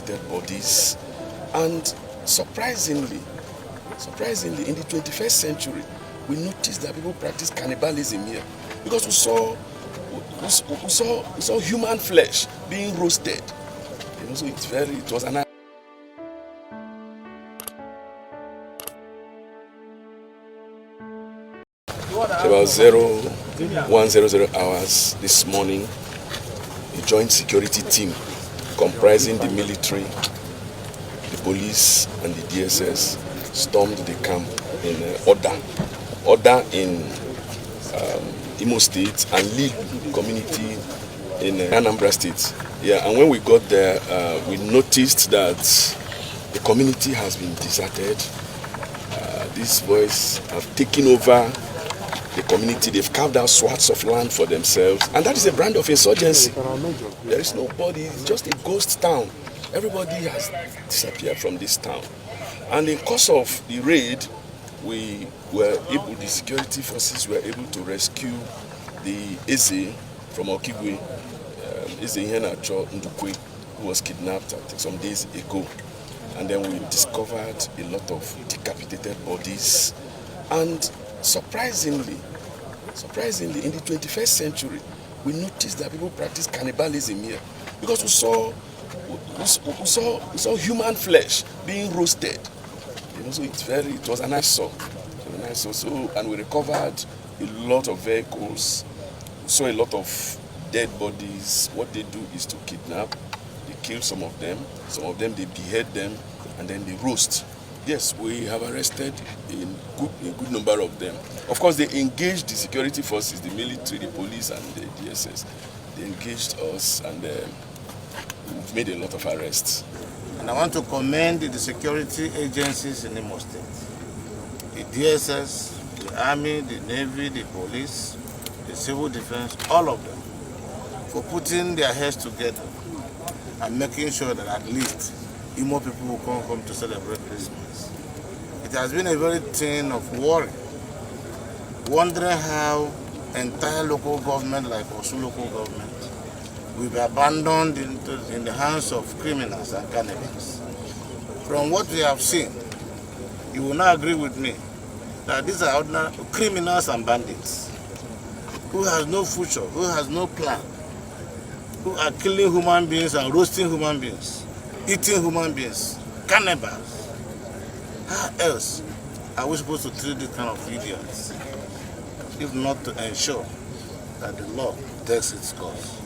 decapitated bodies. And surprisingly, in the 21st century, we noticed that people practice cannibalism here, because we saw human flesh being roasted. So it was an about 0100 hours this morning, a joint security team comprising the military, the police and the DSS stormed the camp in Oda in Imo State and Lee community in Anambra State. Yeah, and when we got there, we noticed that the community has been deserted. These boys have taken over the community. They've carved out swaths of land for themselves, and that is a brand of insurgency. There is nobody, it's just a ghost town. Everybody has disappeared from this town. And in course of the raid, the security forces were able to rescue the Eze from Okigwe, Eze Ihenacho Ndukwe, who was kidnapped, I think, some days ago. And then we discovered a lot of decapitated bodies. And surprisingly, in the 21st century, we noticed that people practice cannibalism here, because we saw human flesh being roasted. So it was an eyesore. And we recovered a lot of vehicles. We saw a lot of dead bodies. What they do is to kidnap. They kill some of them they behead them, and then they roast. Yes, we have arrested a good number of them. Of course, they engaged the security forces, the military, the police, and the DSS. They engaged us, and we've made a lot of arrests. And I want to commend the security agencies in Imo State, the DSS, the Army, the Navy, the police, the Civil Defense, all of them, for putting their heads together and making sure that at least Imo people will come home to celebrate Christmas. It has been a very thing of worry, wondering how entire local government, like Osun local government, will be abandoned in the hands of criminals and cannibals. From what we have seen, you will not agree with me that these are ordinary criminals and bandits who has no future, who has no plan, who are killing human beings and roasting human beings, eating human beings, cannibals. How else are we supposed to treat this kind of idiots, if not to ensure that the law takes its course?